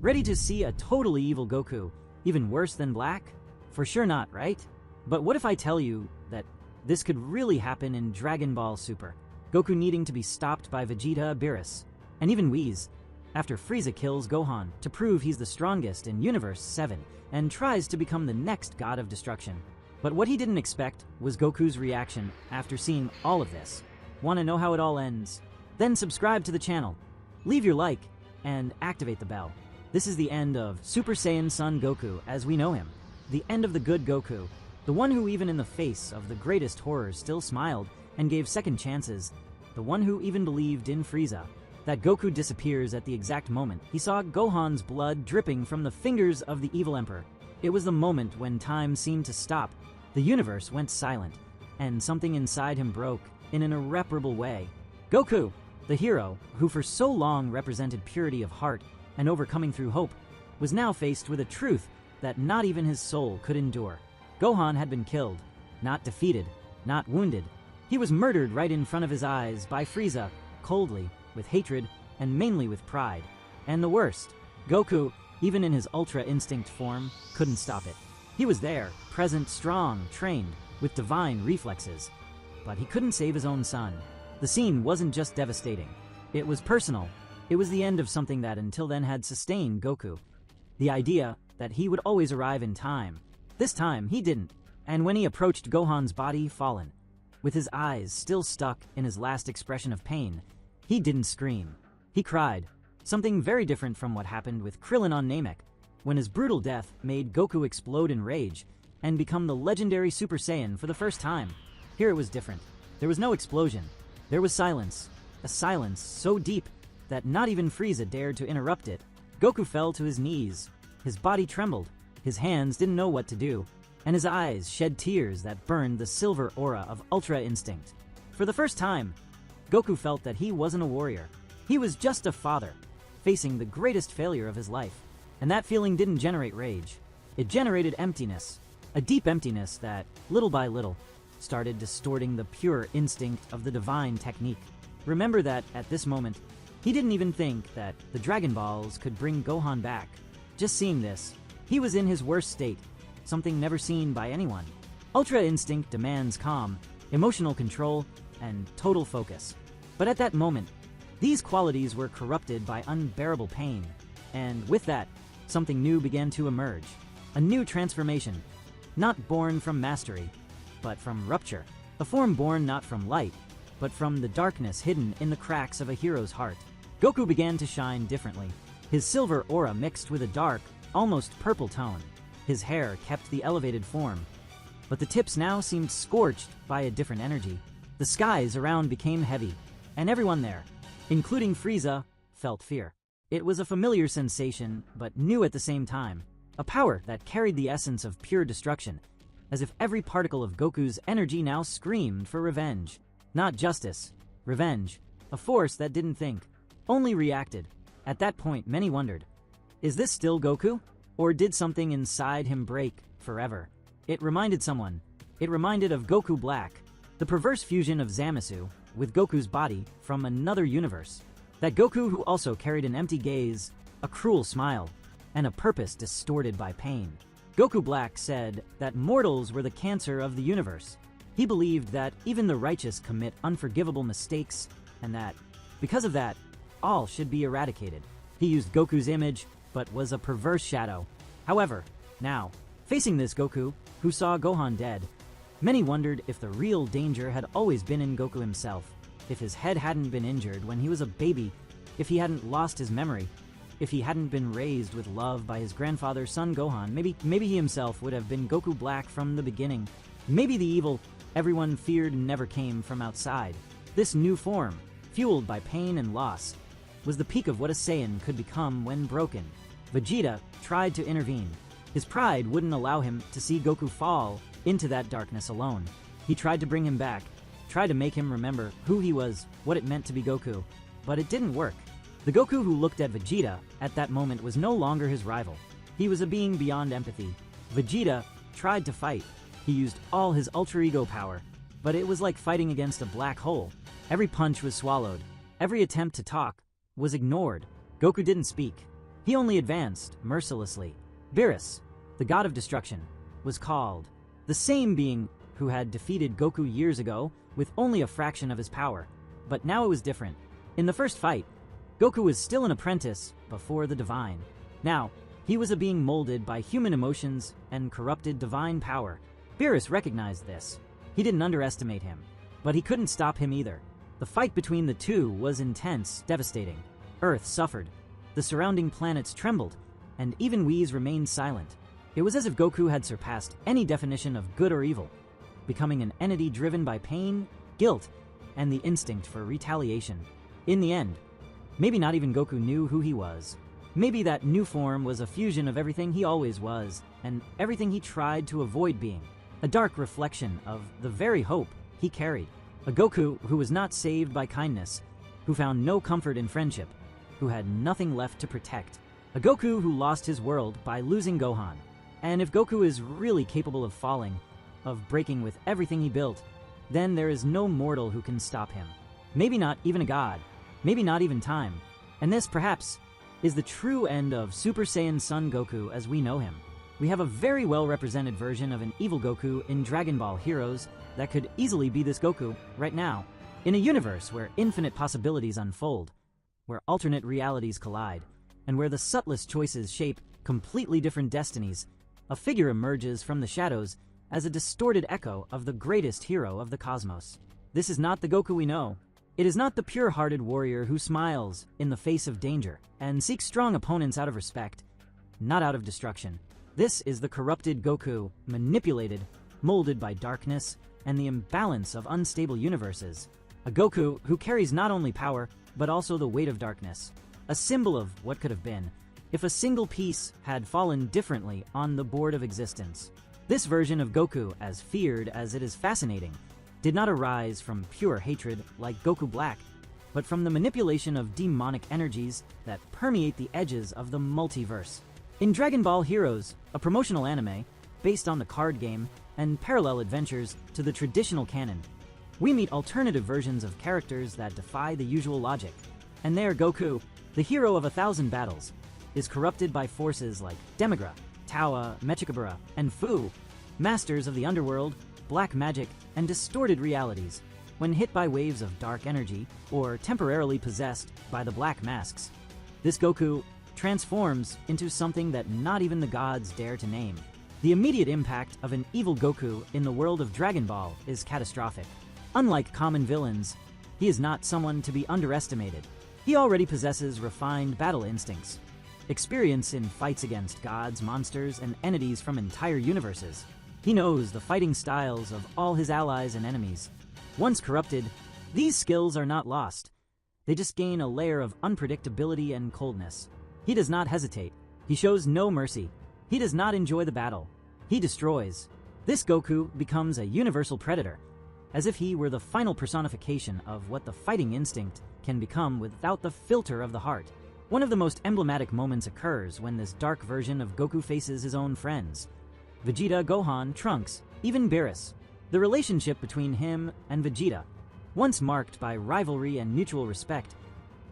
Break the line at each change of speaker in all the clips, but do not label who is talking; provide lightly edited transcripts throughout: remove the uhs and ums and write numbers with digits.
Ready to see a totally evil Goku, even worse than Black? For sure not, right? But what if I tell you that this could really happen in Dragon Ball Super? Goku needing to be stopped by Vegeta, Beerus, and even Whis, after Frieza kills Gohan to prove he's the strongest in Universe 7 and tries to become the next god of destruction. But what he didn't expect was Goku's reaction after seeing all of this. Want to know how it all ends? Then subscribe to the channel, leave your like, and activate the bell. This is the end of Super Saiyan Son Goku as we know him. The end of the good Goku, the one who even in the face of the greatest horrors still smiled and gave second chances, the one who even believed in Frieza. That Goku disappears at the exact moment he saw Gohan's blood dripping from the fingers of the evil emperor. It was the moment when time seemed to stop, the universe went silent, and something inside him broke in an irreparable way. Goku, the hero who for so long represented purity of heart and overcoming through hope, was now faced with a truth that not even his soul could endure. Gohan had been killed, not defeated, not wounded. He was murdered right in front of his eyes by Frieza, coldly, with hatred, and mainly with pride. And the worst, Goku, even in his Ultra Instinct form, couldn't stop it. He was there, present, strong, trained, with divine reflexes. But he couldn't save his own son. The scene wasn't just devastating. It was personal. It was the end of something that until then had sustained Goku. The idea that he would always arrive in time. This time, he didn't. And when he approached Gohan's body fallen, with his eyes still stuck in his last expression of pain, he didn't scream. He cried. Something very different from what happened with Krillin on Namek, when his brutal death made Goku explode in rage and become the legendary Super Saiyan for the first time. Here it was different. There was no explosion. There was silence. A silence so deep that not even Frieza dared to interrupt it. Goku fell to his knees. His body trembled. His hands didn't know what to do. And his eyes shed tears that burned the silver aura of Ultra Instinct. For the first time, Goku felt that he wasn't a warrior. He was just a father, facing the greatest failure of his life. And that feeling didn't generate rage. It generated emptiness. A deep emptiness that, little by little, started distorting the pure instinct of the divine technique. Remember that, at this moment, he didn't even think that the Dragon Balls could bring Gohan back. Just seeing this, he was in his worst state, something never seen by anyone. Ultra Instinct demands calm, emotional control, and total focus. But at that moment, these qualities were corrupted by unbearable pain. And with that, something new began to emerge. A new transformation, not born from mastery, but from rupture. A form born not from light, but from the darkness hidden in the cracks of a hero's heart. Goku began to shine differently. His silver aura mixed with a dark, almost purple tone. His hair kept the elevated form, but the tips now seemed scorched by a different energy. The skies around became heavy, and everyone there, including Frieza, felt fear. It was a familiar sensation, but new at the same time. A power that carried the essence of pure destruction, as if every particle of Goku's energy now screamed for revenge. Not justice, revenge. A force that didn't think, only reacted. At that point, many wondered, is this still Goku? Or did something inside him break forever? It reminded someone. It reminded of Goku Black, the perverse fusion of Zamasu with Goku's body from another universe. That Goku who also carried an empty gaze, a cruel smile, and a purpose distorted by pain. Goku Black said that mortals were the cancer of the universe. He believed that even the righteous commit unforgivable mistakes, and that, because of that, all should be eradicated. He used Goku's image, but was a perverse shadow. However, now, facing this Goku, who saw Gohan dead, many wondered if the real danger had always been in Goku himself, if his head hadn't been injured when he was a baby, if he hadn't lost his memory, if he hadn't been raised with love by his grandfather, son Gohan, maybe he himself would have been Goku Black from the beginning. Maybe the evil everyone feared never came from outside. This new form, fueled by pain and loss, was the peak of what a Saiyan could become when broken. Vegeta tried to intervene. His pride wouldn't allow him to see Goku fall into that darkness alone. He tried to bring him back, tried to make him remember who he was, what it meant to be Goku, but it didn't work. The Goku who looked at Vegeta at that moment was no longer his rival. He was a being beyond empathy. Vegeta tried to fight. He used all his ultra ego power, but it was like fighting against a black hole. Every punch was swallowed. Every attempt to talk was ignored. Goku didn't speak. He only advanced mercilessly. Beerus, the god of destruction, was called, the same being who had defeated Goku years ago with only a fraction of his power. But now it was different. In the first fight, Goku was still an apprentice before the divine. Now, he was a being molded by human emotions and corrupted divine power. Beerus recognized this. He didn't underestimate him, but he couldn't stop him either. The fight between the two was intense, devastating. Earth suffered. The surrounding planets trembled, and even Whis remained silent. It was as if Goku had surpassed any definition of good or evil, becoming an entity driven by pain, guilt, and the instinct for retaliation. In the end, maybe not even Goku knew who he was. Maybe that new form was a fusion of everything he always was, and everything he tried to avoid being. A dark reflection of the very hope he carried. A Goku who was not saved by kindness, who found no comfort in friendship, who had nothing left to protect. A Goku who lost his world by losing Gohan. And if Goku is really capable of falling, of breaking with everything he built, then there is no mortal who can stop him. Maybe not even a god. Maybe not even time. And this, perhaps, is the true end of Super Saiyan Son Goku as we know him. We have a very well-represented version of an evil Goku in Dragon Ball Heroes that could easily be this Goku right now. In a universe where infinite possibilities unfold, where alternate realities collide, and where the subtlest choices shape completely different destinies, a figure emerges from the shadows as a distorted echo of the greatest hero of the cosmos. This is not the Goku we know. It is not the pure-hearted warrior who smiles in the face of danger and seeks strong opponents out of respect, not out of destruction. This is the corrupted Goku, manipulated, molded by darkness and the imbalance of unstable universes. A Goku who carries not only power, but also the weight of darkness. A symbol of what could have been, if a single piece had fallen differently on the board of existence. This version of Goku, as feared as it is fascinating, did not arise from pure hatred like Goku Black, but from the manipulation of demonic energies that permeate the edges of the multiverse. In Dragon Ball Heroes, a promotional anime based on the card game and parallel adventures to the traditional canon, we meet alternative versions of characters that defy the usual logic. And there Goku, the hero of 1,000 battles, is corrupted by forces like Demigra, Tawa, Mechikabura, and Fu, masters of the underworld, black magic, and distorted realities. When hit by waves of dark energy, or temporarily possessed by the black masks, this Goku transforms into something that not even the gods dare to name. The immediate impact of an evil Goku in the world of Dragon Ball is catastrophic. Unlike common villains, he is not someone to be underestimated. He already possesses refined battle instincts, experience in fights against gods, monsters, and entities from entire universes. He knows the fighting styles of all his allies and enemies. Once corrupted, these skills are not lost. They just gain a layer of unpredictability and coldness. He does not hesitate. He shows no mercy. He does not enjoy the battle. He destroys. This Goku becomes a universal predator, as if he were the final personification of what the fighting instinct can become without the filter of the heart. One of the most emblematic moments occurs when this dark version of Goku faces his own friends. Vegeta, Gohan, Trunks, even Beerus. The relationship between him and Vegeta, once marked by rivalry and mutual respect,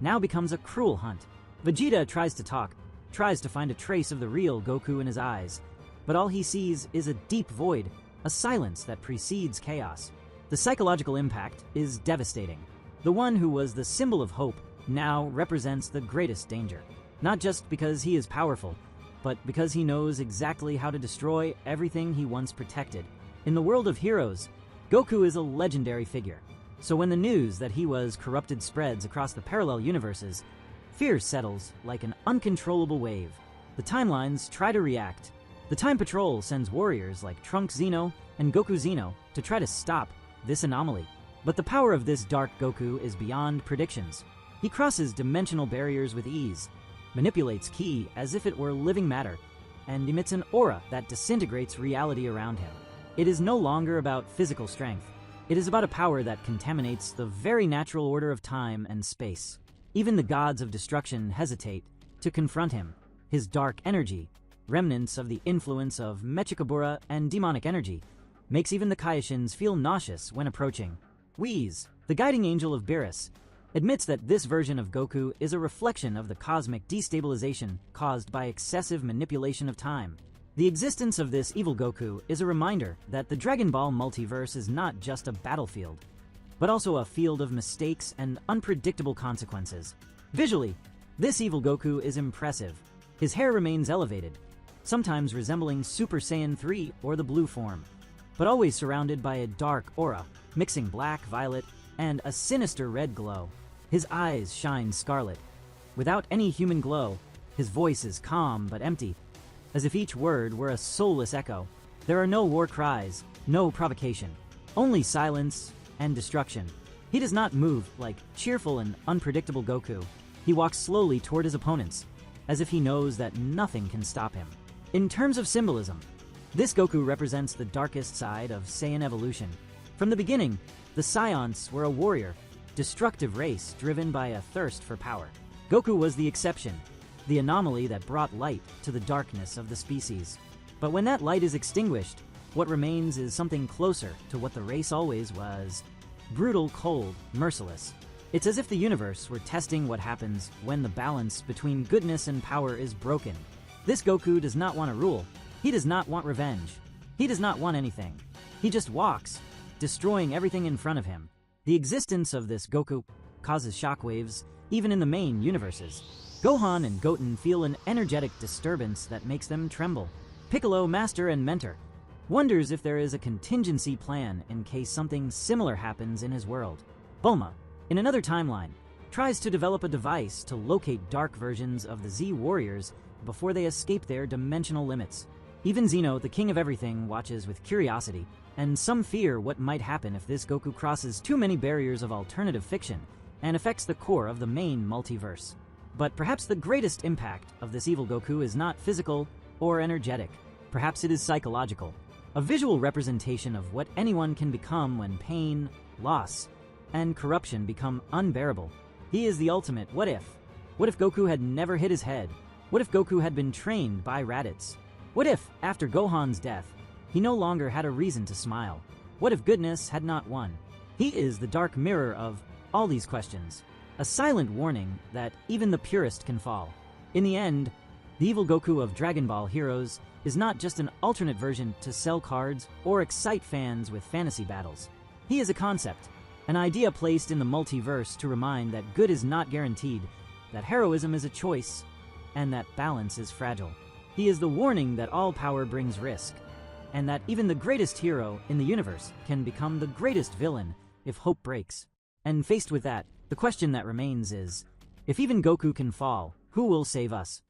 now becomes a cruel hunt. Vegeta tries to talk, tries to find a trace of the real Goku in his eyes, but all he sees is a deep void, a silence that precedes chaos. The psychological impact is devastating. The one who was the symbol of hope now represents the greatest danger, not just because he is powerful, but because he knows exactly how to destroy everything he once protected. In the world of heroes, Goku is a legendary figure, so when the news that he was corrupted spreads across the parallel universes, fear settles like an uncontrollable wave. The timelines try to react. The Time Patrol sends warriors like Trunks Zeno and Goku Zeno to try to stop this anomaly. But the power of this dark Goku is beyond predictions. He crosses dimensional barriers with ease, manipulates ki as if it were living matter, and emits an aura that disintegrates reality around him. It is no longer about physical strength. It is about a power that contaminates the very natural order of time and space. Even the gods of destruction hesitate to confront him. His dark energy, remnants of the influence of Mechikabura and demonic energy, makes even the Kaioshins feel nauseous when approaching. Whis, the guiding angel of Beerus, admits that this version of Goku is a reflection of the cosmic destabilization caused by excessive manipulation of time. The existence of this evil Goku is a reminder that the Dragon Ball multiverse is not just a battlefield, but also a field of mistakes and unpredictable consequences. Visually, this evil Goku is impressive. His hair remains elevated, sometimes resembling Super Saiyan 3 or the blue form, but always surrounded by a dark aura, mixing black, violet, and a sinister red glow. His eyes shine scarlet. Without any human glow, his voice is calm but empty, as if each word were a soulless echo. There are no war cries, no provocation, only silence and destruction. He does not move like cheerful and unpredictable Goku. He walks slowly toward his opponents, as if he knows that nothing can stop him. In terms of symbolism, this Goku represents the darkest side of Saiyan evolution. From the beginning, the Scions were a warrior, destructive race driven by a thirst for power. Goku was the exception, the anomaly that brought light to the darkness of the species. But when that light is extinguished, what remains is something closer to what the race always was: brutal, cold, merciless. It's as if the universe were testing what happens when the balance between goodness and power is broken. This Goku does not want to rule. He does not want revenge. He does not want anything. He just walks, destroying everything in front of him. The existence of this Goku causes shockwaves, even in the main universes. Gohan and Goten feel an energetic disturbance that makes them tremble. Piccolo, master and mentor, wonders if there is a contingency plan in case something similar happens in his world. Bulma, in another timeline, tries to develop a device to locate dark versions of the Z Warriors before they escape their dimensional limits. Even Zeno, the king of everything, watches with curiosity, and some fear what might happen if this Goku crosses too many barriers of alternative fiction and affects the core of the main multiverse. But perhaps the greatest impact of this evil Goku is not physical or energetic. Perhaps it is psychological, a visual representation of what anyone can become when pain, loss, and corruption become unbearable. He is the ultimate what if. What if Goku had never hit his head? What if Goku had been trained by Raditz? What if, after Gohan's death, he no longer had a reason to smile? What if goodness had not won? He is the dark mirror of all these questions, a silent warning that even the purest can fall. In the end, the evil Goku of Dragon Ball Heroes is not just an alternate version to sell cards or excite fans with fantasy battles. He is a concept, an idea placed in the multiverse to remind that good is not guaranteed, that heroism is a choice, and that balance is fragile. He is the warning that all power brings risk, and that even the greatest hero in the universe can become the greatest villain if hope breaks. And faced with that, the question that remains is, if even Goku can fall, who will save us?